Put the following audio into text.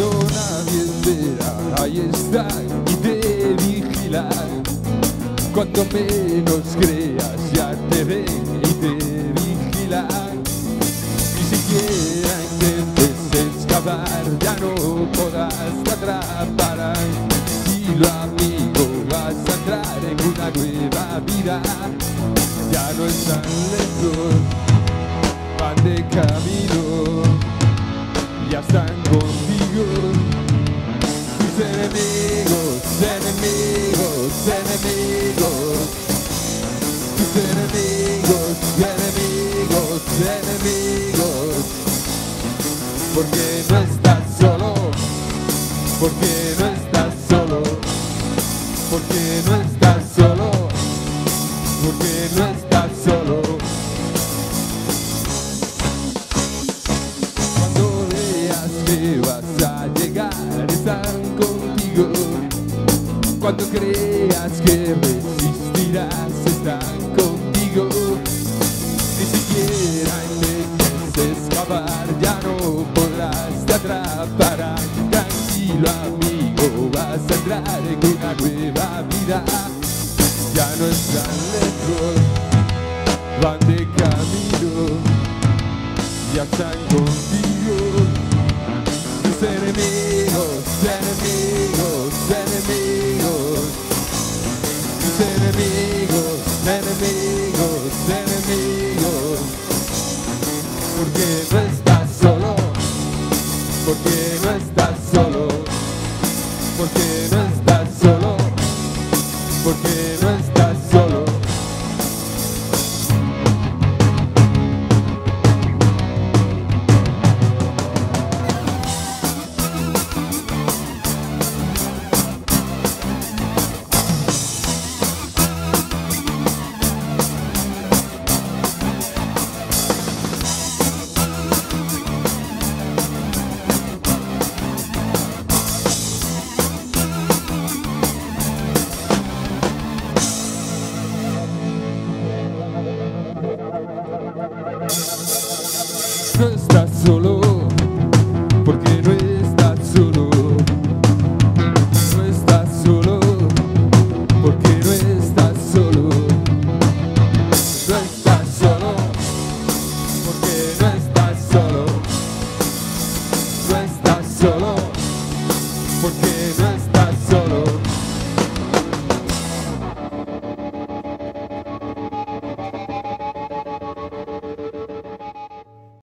Cuando nadie espera, ahí está y te vigila. Cuando menos creas, ya te ve y te vigila. Ni siquiera intentes escapar, ya no podrás, te atraparán. Y lo amigo, vas a entrar en una nueva vida. Ya no están lejos, van de camino, ya están contigo. Tus enemigos, enemigos, enemigos. Tus enemigos, enemigos, enemigos. Porque no estás solo, porque no estás solo, porque no estás solo, porque no estás solo. Cuando veas que vas a llegar, están contigo. Cuando creas que resistirás, están contigo. Ni siquiera intentes escapar, ya no podrás, te atraparán. Tranquilo amigo, vas a entrar en una nueva vida. Ya no están lejos, van de camino, ya están contigo. Tus enemigos, enemigos, enemigos. Tus enemigos, enemigos, enemigos. Porque no estás solo, porque no estás solo, porque no estás solo, porque no estás solo. No estás solo.